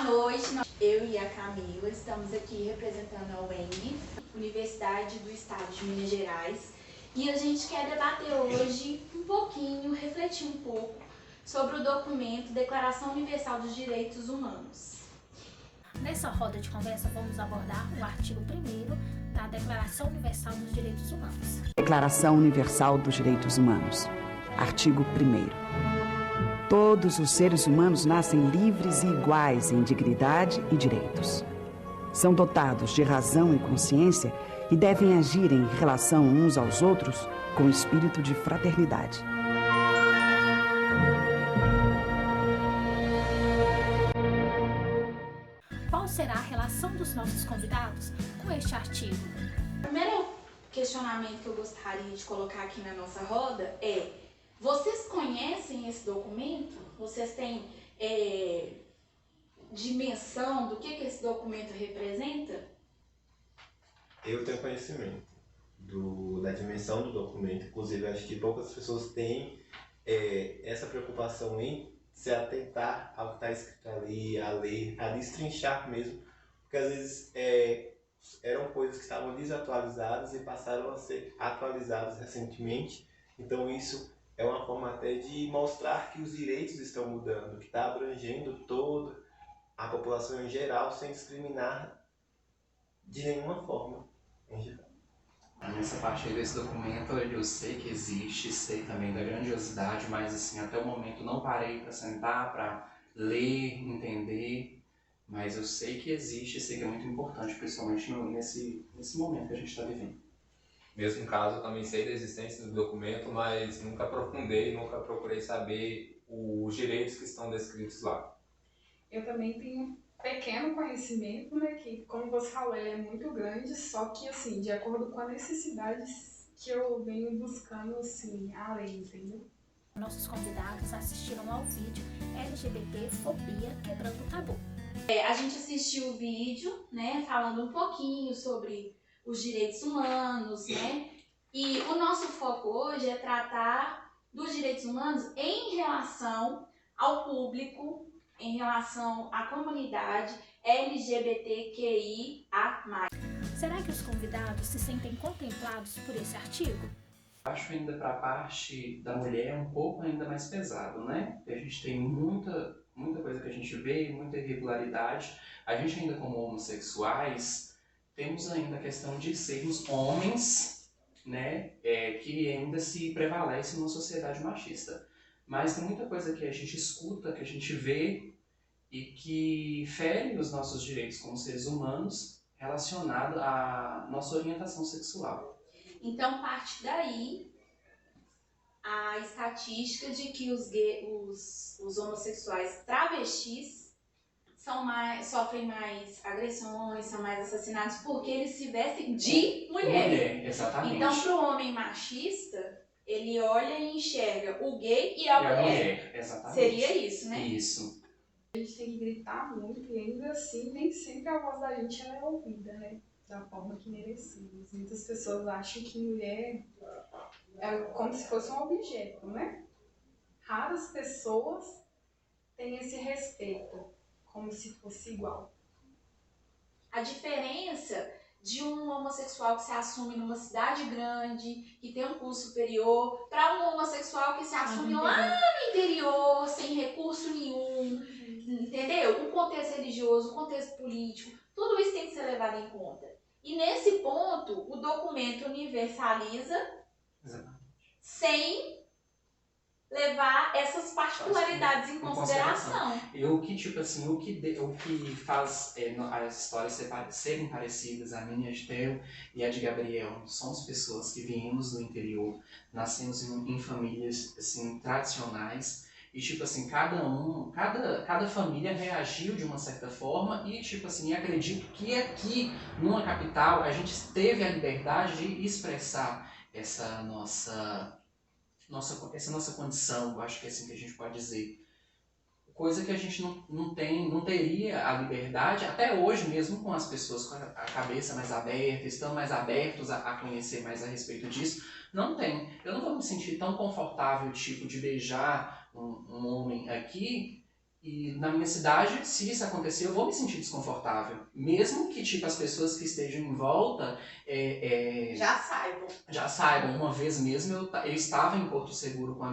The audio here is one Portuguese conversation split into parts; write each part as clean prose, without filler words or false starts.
noite, eu e a Camila estamos aqui representando a UENG, Universidade do Estado de Minas Gerais, e a gente quer debater hoje um pouquinho, refletir um pouco sobre o documento Declaração Universal dos Direitos Humanos. Nessa roda de conversa vamos abordar o artigo 1º da Declaração Universal dos Direitos Humanos. Declaração Universal dos Direitos Humanos. Artigo 1º. Todos os seres humanos nascem livres e iguais em dignidade e direitos. São dotados de razão e consciência e devem agir em relação uns aos outros com espírito de fraternidade. Qual será a relação dos nossos convidados com este artigo? O primeiro questionamento que eu gostaria de colocar aqui na nossa roda é: vocês conhecem esse documento? Vocês têm dimensão do que esse documento representa? Eu tenho conhecimento da dimensão do documento, inclusive acho que poucas pessoas têm essa preocupação em se atentar ao que está escrito ali, a ler, a destrinchar mesmo, porque às vezes eram coisas que estavam desatualizadas e passaram a ser atualizadas recentemente, então isso é uma forma até de mostrar que os direitos estão mudando, que está abrangendo toda a população em geral, sem discriminar de nenhuma forma em geral. Nessa parte aí desse documento eu sei que existe, sei também da grandiosidade, mas assim, até o momento não parei para sentar, para ler, entender, mas eu sei que existe, sei que é muito importante, principalmente nesse momento que a gente está vivendo. Mesmo caso, eu também sei da existência do documento, mas nunca aprofundei, nunca procurei saber os direitos que estão descritos lá. Eu também tenho pequeno conhecimento, né, que como você falou, ele é muito grande, só que assim, de acordo com as necessidades que eu venho buscando, assim, a lei, entendeu? Nossos convidados assistiram ao vídeo LGBT Fobia Quebrando o Tabu. A gente assistiu o vídeo, né, falando um pouquinho sobre os direitos humanos, né? E o nosso foco hoje é tratar dos direitos humanos em relação ao público, em relação à comunidade LGBTQIA+. Será que os convidados se sentem contemplados por esse artigo? Acho ainda para a parte da mulher um pouco ainda mais pesado, né? Porque a gente tem muita coisa que a gente vê, muita irregularidade. A gente ainda como homossexuais temos ainda a questão de sermos homens, né, que ainda se prevalece numa sociedade machista. Mas tem muita coisa que a gente escuta, que a gente vê e que fere os nossos direitos como seres humanos relacionado à nossa orientação sexual. Então parte daí a estatística de que os homossexuais travestis sofrem mais agressões, são mais assassinados porque eles se vestem de mulher. Exatamente. Então, para o homem machista, ele olha e enxerga o gay e a mulher. Exatamente. Seria isso, né? Isso. A gente tem que gritar muito e ainda assim nem sempre a voz da gente ela é ouvida, né? Da forma que merecemos. Muitas pessoas acham que mulher é como se fosse um objeto, né? Raras pessoas têm esse respeito como se fosse igual. A diferença de um homossexual que se assume numa cidade grande, que tem um curso superior, para um homossexual que se assume lá no interior, sem recurso nenhum, entendeu? O contexto religioso, o contexto político, tudo isso tem que ser levado em conta. E nesse ponto, o documento universaliza sem levar essas particularidades em consideração. E o que, tipo assim, o que faz as histórias serem parecidas, a minha de Theo e a de Gabriel, somos pessoas que viemos do interior, nascemos em famílias, assim, tradicionais, e, tipo assim, cada família reagiu de uma certa forma, e, tipo assim, acredito que aqui, numa capital, a gente teve a liberdade de expressar essa nossa condição, eu acho que é assim que a gente pode dizer. Coisa que a gente não teria a liberdade, até hoje mesmo com as pessoas com a cabeça mais aberta, estão mais abertos a conhecer mais a respeito disso, não tem. Eu não vou me sentir tão confortável, tipo, de beijar um homem aqui E na minha cidade, se isso acontecer, eu vou me sentir desconfortável. Mesmo que, tipo, as pessoas que estejam em volta Já saibam. já saibam. Uma vez mesmo, eu estava em Porto Seguro com uma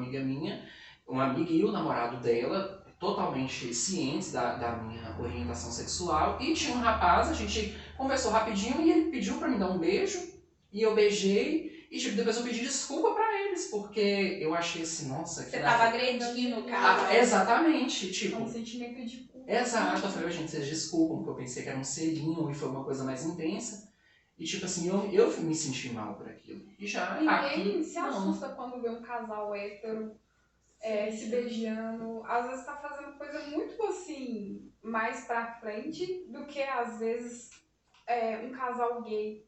amiga e o namorado dela, totalmente cientes da minha orientação sexual. E tinha um rapaz, a gente conversou rapidinho e ele pediu pra me dar um beijo. E eu beijei. E, tipo, depois eu pedi desculpa pra eles, porque eu achei assim, nossa... Você tava agredindo o cara. Exatamente, tipo... Um sentimento de culpa. Exato, eu falei, gente, vocês desculpam, porque eu pensei que era um selinho e foi uma coisa mais intensa. E, tipo assim, eu me senti mal por aquilo. E já Ninguém aqui, se não. assusta quando vê um casal hétero se beijando. Às vezes tá fazendo coisa muito, assim, mais pra frente do que, às vezes, um casal gay.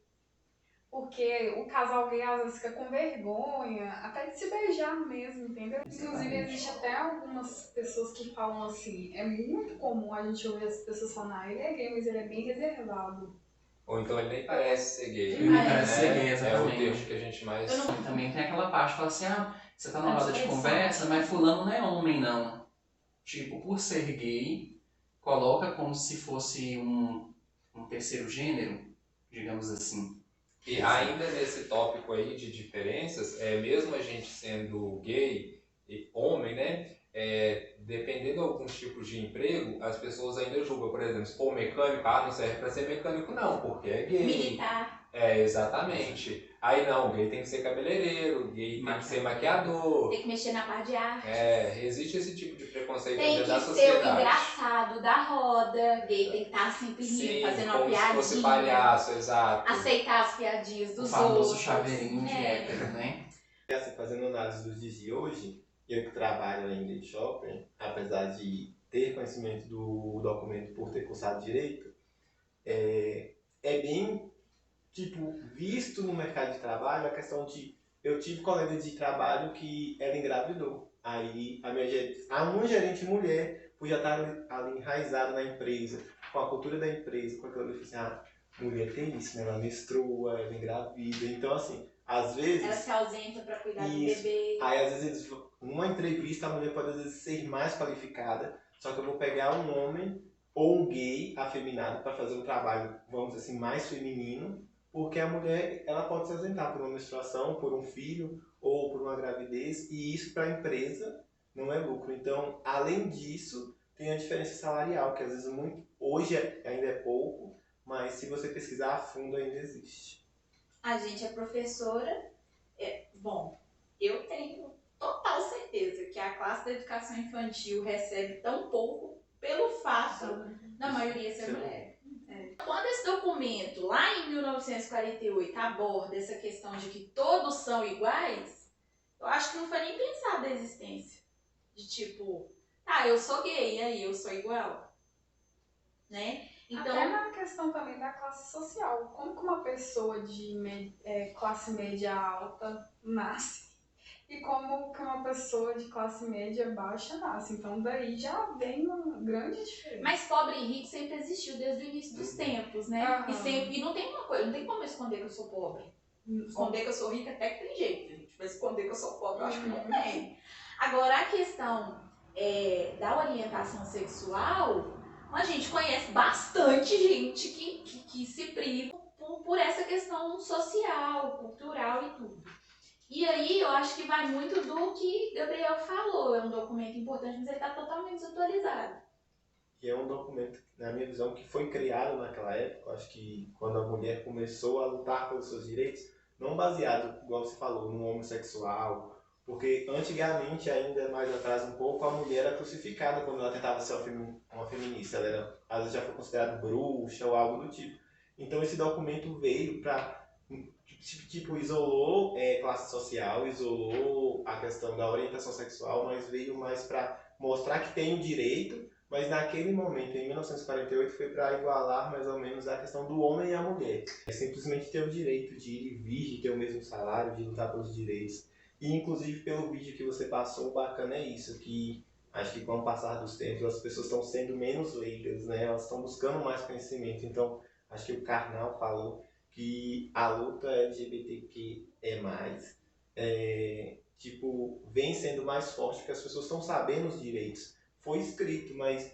Porque o casal gay às vezes fica com vergonha, até de se beijar mesmo, entendeu? Inclusive, existe até algumas pessoas que falam assim, é muito comum a gente ouvir as pessoas falando, ele é gay, mas ele é bem reservado. Ou então ele nem parece ser gay. Ele nem parece ser gay, É o exatamente. termo que a gente mais... E também tem aquela parte que fala assim, você tá numa roda de conversa, mas fulano não é homem, não. Tipo, por ser gay, coloca como se fosse um terceiro gênero, digamos assim. E ainda nesse tópico aí de diferenças, mesmo a gente sendo gay e homem, né? Dependendo de alguns tipos de emprego, as pessoas ainda julgam, por exemplo, se for mecânico, não serve para ser mecânico não, porque é gay. Militar. Exatamente. Aí não, gay tem que ser cabeleireiro, gay tem que ser maquiador. Tem que mexer na parte de arte. Existe esse tipo de preconceito Tem dentro da que ser o sociedade. engraçado da roda, gay tem que estar sempre rindo, Sim, fazendo uma como piadinha. se fosse palhaço, exato. Aceitar as piadinhas O dos famoso outros. chaveirinho de hétero, né? Assim, fazendo análise dos dias de hoje, eu que trabalho ainda em shopping, apesar de ter conhecimento do documento por ter cursado direito, é bem visto no mercado de trabalho a questão de... Eu tive colega de trabalho que ela engravidou. Aí uma gerente mulher podia estar ali enraizada na empresa, com a cultura da empresa, com aquilo ali, assim, mulher tem isso, né? Ela menstrua, ela engravida. Então, assim, às vezes... Ela se ausenta para cuidar do bebê. Aí, às vezes, numa entrevista, a mulher pode, às vezes, ser mais qualificada, só que eu vou pegar um homem ou um gay afeminado para fazer um trabalho, vamos dizer assim, mais feminino, porque a mulher ela pode se ausentar por uma menstruação, por um filho ou por uma gravidez, e isso para a empresa não é lucro. Então, além disso, tem a diferença salarial, que às vezes hoje ainda é pouco, mas se você pesquisar a fundo ainda existe. A gente é professora, bom, eu tenho total certeza que a classe da educação infantil recebe tão pouco pelo fato da maioria ser mulher. Quando esse documento, lá em 1948, aborda essa questão de que todos são iguais, eu acho que não foi nem pensado a existência. De tipo, eu sou gay, aí eu sou igual. Né? Então, até na questão também da classe social. Como que uma pessoa de classe média alta nasce e como que uma pessoa de classe média baixa nasce. Então daí já vem uma grande diferença. Mas pobre e rico sempre existiu desde o início dos tempos, né? E não tem uma coisa, não tem como esconder que eu sou pobre. Esconder que eu sou rica até que tem jeito, gente. Mas esconder que eu sou pobre, eu acho que não tem. Agora, a questão da orientação sexual, a gente conhece bastante gente que se priva por essa questão social, cultural e tudo. E aí eu acho que vai muito do que Gabriel falou. É um documento importante, mas ele está totalmente desatualizado. E é um documento, na minha visão, que foi criado naquela época, acho que quando a mulher começou a lutar pelos seus direitos, não baseado, igual você falou, no homossexual, porque antigamente, ainda mais atrás um pouco, a mulher era crucificada quando ela tentava ser uma feminista. Ela às vezes já foi considerada bruxa ou algo do tipo. Então esse documento veio para... isolou classe social, isolou a questão da orientação sexual, mas veio mais para mostrar que tem o direito, mas naquele momento, em 1948, foi para igualar mais ou menos a questão do homem e a mulher. É simplesmente ter o direito de ir e vir, de ter o mesmo salário, de lutar pelos direitos. E inclusive pelo vídeo que você passou, o bacana é isso, que acho que com o passar dos tempos as pessoas estão sendo menos leigas, né? Elas estão buscando mais conhecimento. Então, acho que o Karnal falou que a luta LGBTQ vem sendo mais forte, porque as pessoas estão sabendo os direitos. foi escrito, mas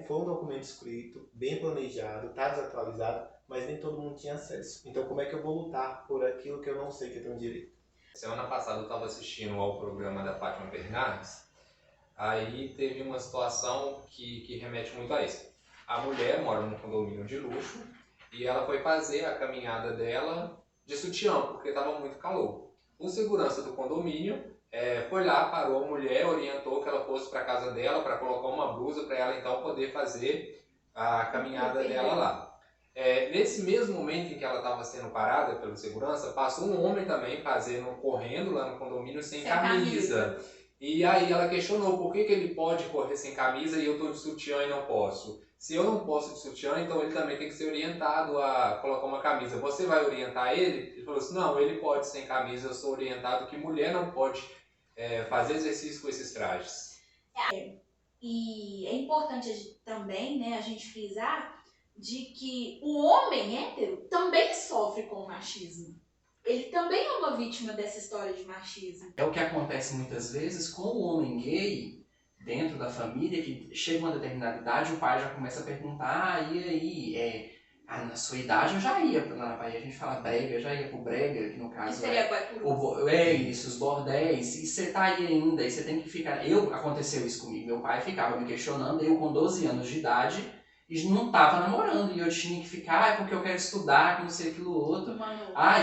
foi um documento escrito, bem planejado, está desatualizado, mas nem todo mundo tinha acesso. Então como é que eu vou lutar por aquilo que eu não sei que eu tenho direito? Semana passada eu estava assistindo ao programa da Fátima Bernardes, aí teve uma situação que remete muito a isso. A mulher mora num condomínio de luxo e ela foi fazer a caminhada dela de sutiã, porque estava muito calor. O segurança do condomínio foi lá, parou a mulher, orientou que ela fosse para a casa dela para colocar uma blusa para ela então poder fazer a caminhada dela lá. Nesse mesmo momento em que ela estava sendo parada pelo segurança, passou um homem também correndo lá no condomínio sem camisa. E aí ela questionou por que ele pode correr sem camisa e eu estou de sutiã e não posso. Se eu não posso de sutiã, então ele também tem que ser orientado a colocar uma camisa. Você vai orientar ele? Ele falou assim, não, ele pode sem camisa, eu sou orientado que mulher não pode fazer exercício com esses trajes. E é importante também, né, a gente frisar de que o homem hétero também sofre com o machismo. Ele também é uma vítima dessa história de machismo. É o que acontece muitas vezes com o homem gay dentro da família, que chega uma determinada idade, o pai já começa a perguntar, e aí, na sua idade eu já ia, na Bahia a gente fala brega, eu já ia pro brega, que no caso que seria isso, os bordéis, e você tá aí ainda, e você tem que ficar... Aconteceu isso comigo, meu pai ficava me questionando, eu com 12 anos de idade, e não tava namorando, e eu tinha que ficar, porque eu quero estudar, que não sei aquilo outro.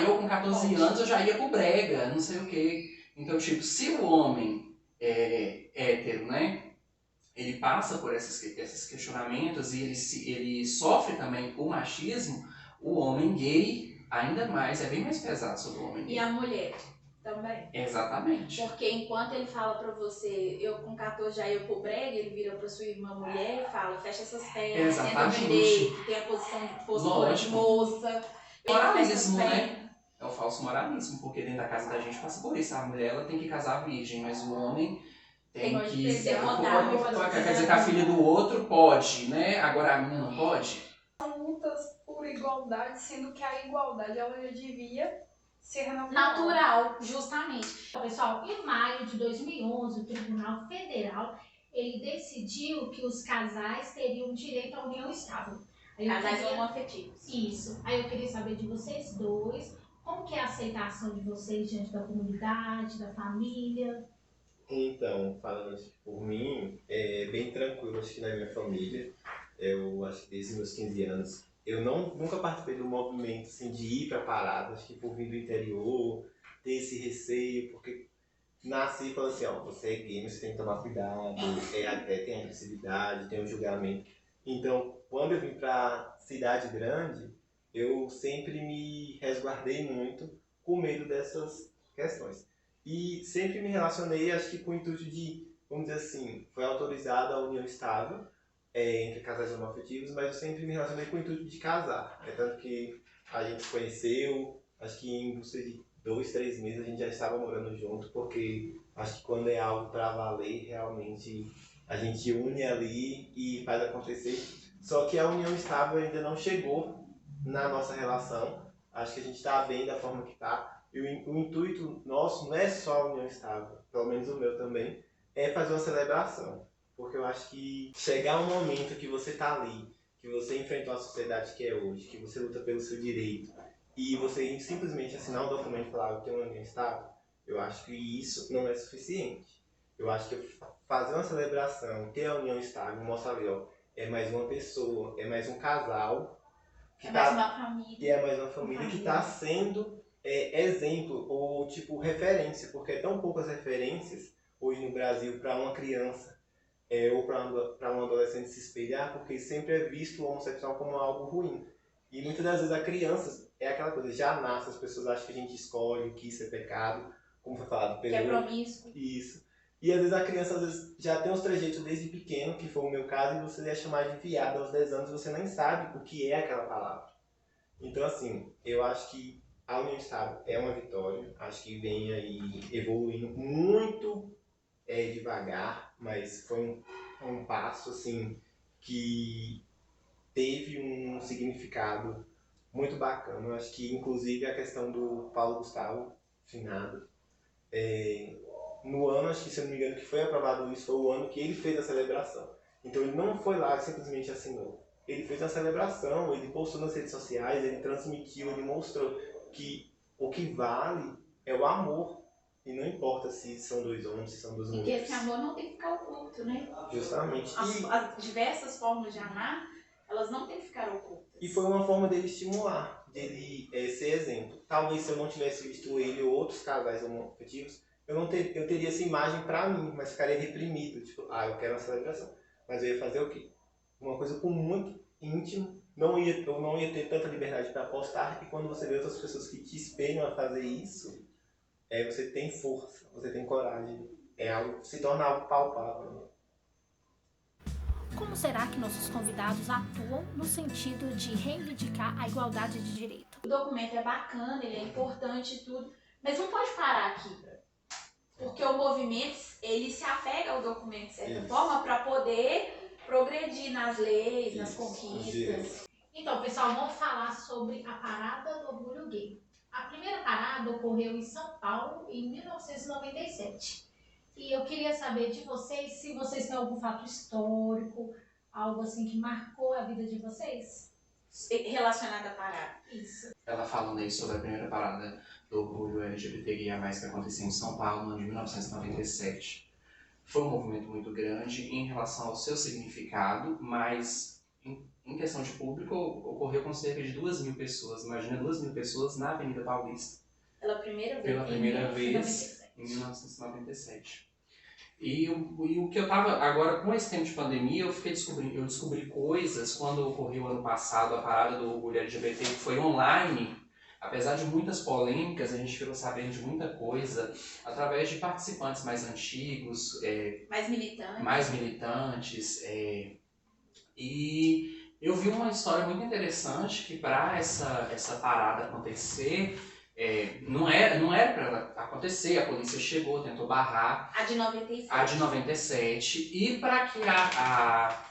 Eu com 14 anos eu já ia pro brega, não sei o quê. Então, tipo, se o homem é hétero, né, ele passa por esses questionamentos e ele sofre também o machismo, o homem gay ainda mais, é bem mais pesado sobre o homem gay. E a mulher também. Exatamente. Porque enquanto ele fala pra você, eu com 14 já ia pro brega, ele vira pra sua irmã mulher e fala, fecha essas pernas, senta direito, tem a postura de moça. Moralismo, né? É o falso moralismo, porque dentro da casa da gente passa por isso. A mulher ela tem que casar virgem, mas o homem tem que ser quer dizer que a filha do outro pode, né? Agora a minha não pode. São lutas por igualdade, sendo que a igualdade ela já devia ser natural, justamente. Então, pessoal, em maio de 2011, o Tribunal Federal ele decidiu que os casais teriam direito à união estável. Casais homoafetivos. Isso. Aí eu queria saber de vocês dois, como que é a aceitação de vocês diante da comunidade, da família? Então, falando por mim, é bem tranquilo, acho que na minha família. Eu acho que desde meus 15 anos, eu nunca participei do movimento assim, de ir para parada, acho que por vir do interior, ter esse receio, porque nasci e falei assim, ó, você é gay, mas você tem que tomar cuidado, até tem agressividade, tem um julgamento. Então, quando eu vim para cidade grande, eu sempre me resguardei muito com medo dessas questões. E sempre me relacionei, acho que com o intuito de, vamos dizer assim, foi autorizada a união estável entre casais homoafetivos, mas eu sempre me relacionei com o intuito de casar. É tanto que a gente se conheceu, acho que em busca de 2, 3 meses a gente já estava morando junto, porque acho que quando é algo para valer, realmente a gente une ali e faz acontecer. Só que a união estável ainda não chegou na nossa relação. Acho que a gente está bem da forma que está. E o intuito nosso não é só a união estável, pelo menos o meu também, é fazer uma celebração. Porque eu acho que chegar um momento que você está ali, que você enfrentou a sociedade que é hoje, que você luta pelo seu direito, e você simplesmente assinar um documento e falar que tem uma união estável, eu acho que isso não é suficiente. Eu acho que fazer uma celebração, ter a união estável, mostrar ali, ó, é mais uma pessoa, é mais um casal, mais uma família. E é mais uma família que está sendo exemplo ou tipo referência, porque é tão poucas referências hoje no Brasil para uma criança ou para um adolescente se espelhar, porque sempre é visto o homossexual como algo ruim. E muitas das vezes a criança é aquela coisa, já nasce, as pessoas acham que a gente escolhe, que isso é pecado, como foi falado pelo... Que é promíscuo. Isso. E às vezes a criança às vezes, já tem uns trejeitos desde pequeno, que foi o meu caso, e você é chamado de viado aos 10 anos, você nem sabe o que é aquela palavra. Então assim, eu acho que a união estável é uma vitória, acho que vem aí evoluindo muito devagar, mas foi um passo assim que teve um significado muito bacana. Eu acho que inclusive a questão do Paulo Gustavo, finado, no ano, acho que se eu não me engano, que foi aprovado isso, foi o ano que ele fez a celebração. Então ele não foi lá e simplesmente assinou. Ele fez a celebração, ele postou nas redes sociais, ele transmitiu, ele mostrou que o que vale é o amor. E não importa se são dois homens, se são duas mulheres. Porque esse amor não tem que ficar oculto, né? Justamente. As diversas formas de amar, elas não têm que ficar ocultas. E foi uma forma dele estimular, dele ser exemplo. Talvez se eu não tivesse visto ele ou outros casais homoafetivos, eu teria essa imagem pra mim, mas ficaria reprimido. Tipo, eu quero uma celebração. Mas eu ia fazer o quê? Uma coisa com muito íntimo. Eu não ia ter tanta liberdade para postar. E quando você vê outras pessoas que te espelham a fazer isso, você tem força, você tem coragem. Se torna algo palpável. Como será que nossos convidados atuam no sentido de reivindicar a igualdade de direito? O documento é bacana, ele é importante e tudo, mas não pode parar aqui. Porque o movimento, ele se apega ao documento de certa forma para poder progredir nas leis, nas conquistas. Então, pessoal, vamos falar sobre a Parada do Orgulho Gay. A primeira parada ocorreu em São Paulo em 1997. E eu queria saber de vocês se vocês têm algum fato histórico, algo assim que marcou a vida de vocês. Relacionado à parada. Isso. Ela falando aí sobre a primeira parada do orgulho LGBTQIA+, que aconteceu em São Paulo no ano de 1997. Foi um movimento muito grande em relação ao seu significado, mas em questão de público ocorreu com cerca de 2.000 pessoas. Imagina 2.000 pessoas na Avenida Paulista. Pela primeira vez em 1997. E o que eu tava agora com esse tempo de pandemia, eu descobri coisas quando ocorreu ano passado a parada do orgulho LGBT, que foi online. Apesar de muitas polêmicas, a gente ficou sabendo de muita coisa através de participantes mais antigos, mais militantes. E eu vi uma história muito interessante que para essa parada acontecer, não era para ela acontecer, a polícia chegou, tentou barrar. A de 97. A de 97. E para que a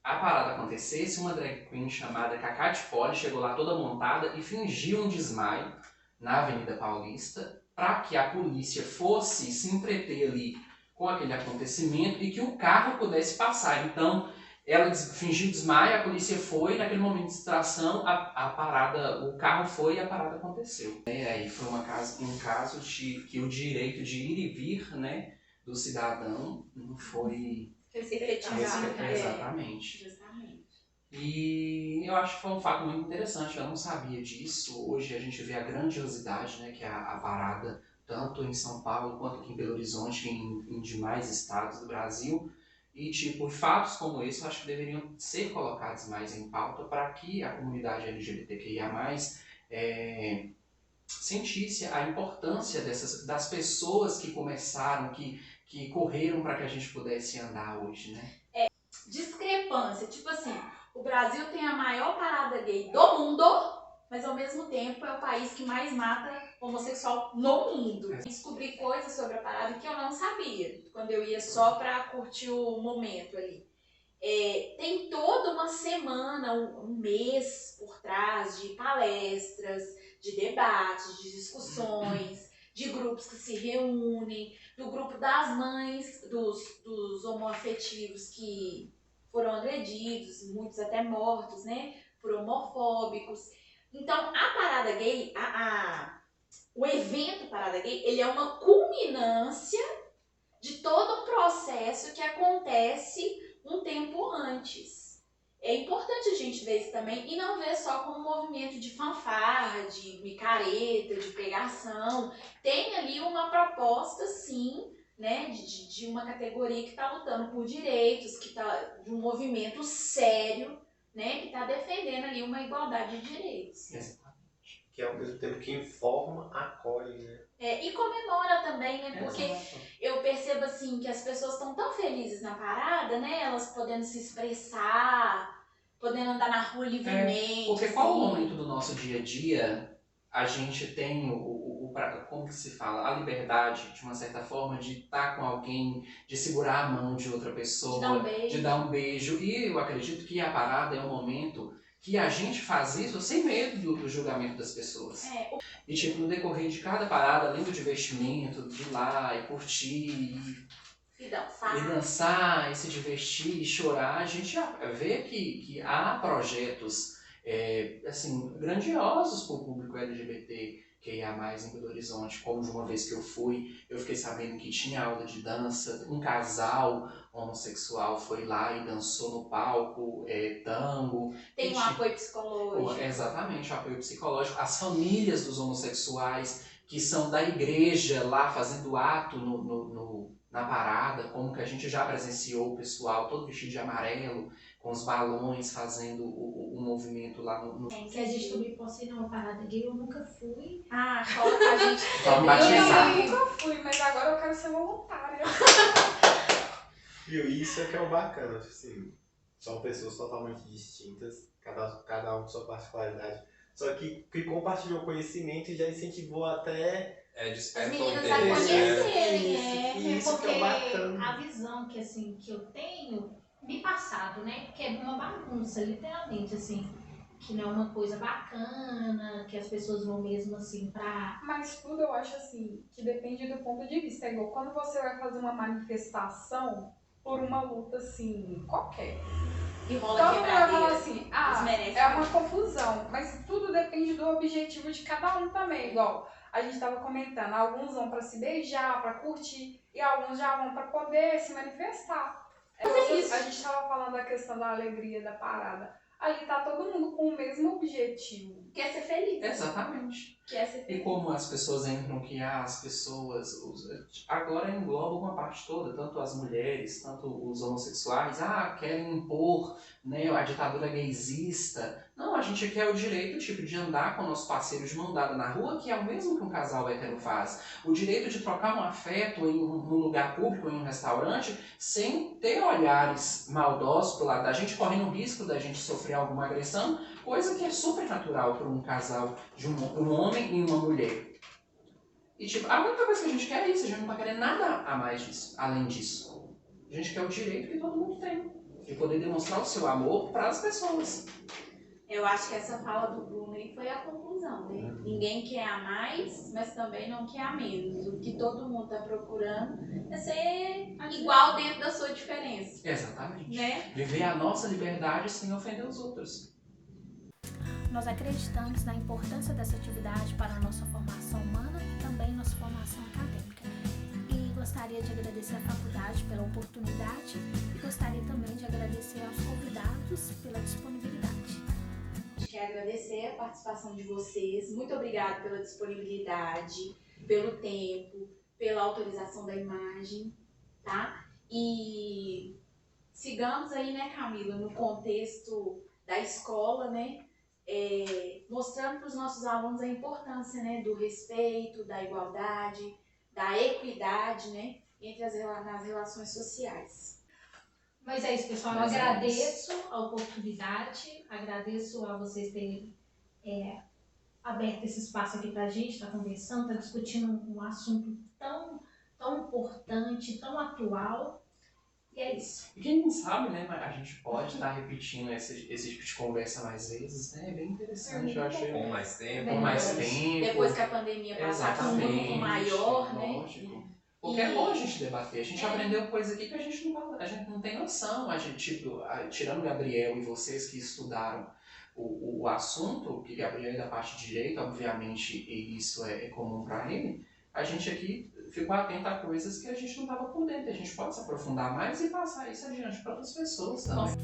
parada acontecesse, uma drag queen chamada Cacá de Poli chegou lá toda montada e fingiu um desmaio na Avenida Paulista para que a polícia fosse se entreter ali com aquele acontecimento e que o carro pudesse passar. Então, ela fingiu desmaio, a polícia foi, naquele momento de distração, a parada, o carro foi e a parada aconteceu. Aí foi um caso de que o direito de ir e vir, né, do cidadão não foi... Exatamente. Justamente. E eu acho que foi um fato muito interessante, eu não sabia disso. Hoje a gente vê a grandiosidade, né, que é a parada, tanto em São Paulo quanto aqui em Belo Horizonte, em demais estados do Brasil. E, fatos como esse eu acho que deveriam ser colocados mais em pauta para que a comunidade LGBTQIA+, sentisse a importância das pessoas que começaram, que correram para que a gente pudesse andar hoje, né? Discrepância, tipo assim, o Brasil tem a maior parada gay do mundo, mas ao mesmo tempo é o país que mais mata homossexual no mundo. Descobri coisas sobre a parada que eu não sabia, quando eu ia só pra curtir o momento ali. Tem toda uma semana, um mês por trás de palestras, de debates, de discussões, de grupos que se reúnem, do grupo das mães dos homoafetivos que foram agredidos, muitos até mortos, né, por homofóbicos. Então, a parada gay, o evento Parada Gay, ele é uma culminância de todo um processo que acontece um tempo antes. É importante a gente ver isso também e não ver só como um movimento de fanfarra, de micareta, de pregação. Tem ali uma proposta, sim, né, de uma categoria que está lutando por direitos, que tá de um movimento sério, né, que está defendendo ali uma igualdade de direitos. Que ao mesmo tempo que informa, acolhe, né? E comemora também, né? Porque eu percebo assim que as pessoas estão tão felizes na parada, né? Elas podendo se expressar, podendo andar na rua livremente. Porque qual o momento do nosso dia a dia a gente tem como que se fala? A liberdade, de uma certa forma, de estar com alguém, de segurar a mão de outra pessoa, de dar um beijo. E eu acredito que a parada é um momento que a gente faz isso sem medo do julgamento das pessoas. E tipo, no decorrer de cada parada, além do divertimento, de ir lá e curtir, E dançar. e dançar, e se divertir, e chorar, a gente vê que há projetos assim, grandiosos para o público LGBT, que ia mais em Belo Horizonte, como de uma vez que eu fui, eu fiquei sabendo que tinha aula de dança, um casal homossexual foi lá e dançou no palco, tango. Tem um apoio psicológico. Exatamente, o apoio psicológico. As famílias dos homossexuais que são da igreja lá fazendo ato na parada, como que a gente já presenciou o pessoal todo vestido de amarelo, com os balões fazendo o movimento lá no... Se a gente também possa ir numa parada gay, eu nunca fui. Coloca a gente. Vamos batizar. Eu nunca fui, mas agora eu quero ser voluntária. E isso é que é o bacana, assim, são pessoas totalmente distintas, cada um com sua particularidade, só que compartilhou conhecimento e já incentivou até... As desperta o meninas a interesse, conhecerem, Isso porque que é o bacana. a visão que, assim, que eu tenho, me passado, né, que é uma bagunça, literalmente, assim, que não é uma coisa bacana, que as pessoas vão mesmo, assim, pra... Mas tudo eu acho assim, que depende do ponto de vista. É igual quando você vai fazer uma manifestação por uma luta assim, qualquer. E rola Todo mundo vai falar quebradeira. assim, Desmerece. é uma confusão. Mas tudo depende do objetivo de cada um também. Igual a gente tava comentando, alguns vão pra se beijar, pra curtir, e alguns já vão pra poder se manifestar. Isso. A gente tava falando da questão da alegria da parada. Ali tá todo mundo com o mesmo objetivo. Quer ser feliz. Exatamente. Quer ser E feliz. como as pessoas entram que as pessoas, agora engloba uma parte toda, tanto as mulheres, tanto os homossexuais, querem impor, né, a ditadura gaysista. Não, a gente quer o direito tipo, de andar com o nosso parceiro de mão dada na rua, que é o mesmo que um casal hétero faz. O direito de trocar um afeto num lugar público, em um restaurante, sem ter olhares maldosos pro lado da gente, correndo o risco da gente sofrer alguma agressão, coisa que é super natural para um casal de um homem e uma mulher. E tipo, a única coisa que a gente quer é isso, a gente não tá querendo nada a mais disso, além disso. A gente quer o direito que todo mundo tem, de poder demonstrar o seu amor para as pessoas. Eu acho que essa fala do Bruno aí foi a conclusão, né? Ninguém quer a mais, mas também não quer a menos. O que todo mundo tá procurando é ser igual dentro da sua diferença. Exatamente. Né? Viver a nossa liberdade sem ofender os outros. Nós acreditamos na importância dessa atividade para a nossa formação humana e também nossa formação acadêmica. E gostaria de agradecer à faculdade pela oportunidade e gostaria também de agradecer aos convidados pela disponibilidade. A gente quer agradecer a participação de vocês. Muito obrigada pela disponibilidade, pelo tempo, pela autorização da imagem, tá? E sigamos aí, né, Camila, no contexto da escola, né? Mostrando para os nossos alunos a importância, né, do respeito, da igualdade, da equidade, né, nas relações sociais. Mas é isso, pessoal. Eu agradeço a oportunidade, agradeço a vocês terem aberto esse espaço aqui pra gente, tá conversando, tá discutindo um assunto tão importante, tão atual. E é isso. E quem não sabe, né, a gente pode estar repetindo esse tipo de conversa mais vezes, né? É bem interessante, eu achei. Com mais tempo. Com mais tempo. Depois que a pandemia passar com um grupo maior, lógico. né? Porque é bom a gente debater. A gente aprendeu coisa aqui que a gente não tem noção. A gente, tipo, tirando o Gabriel e vocês que estudaram o assunto, que Gabriel é da parte de direito, obviamente, e isso é comum para ele, a gente aqui ficou atento a coisas que a gente não estava por dentro. A gente pode se aprofundar mais e passar isso adiante para outras pessoas também.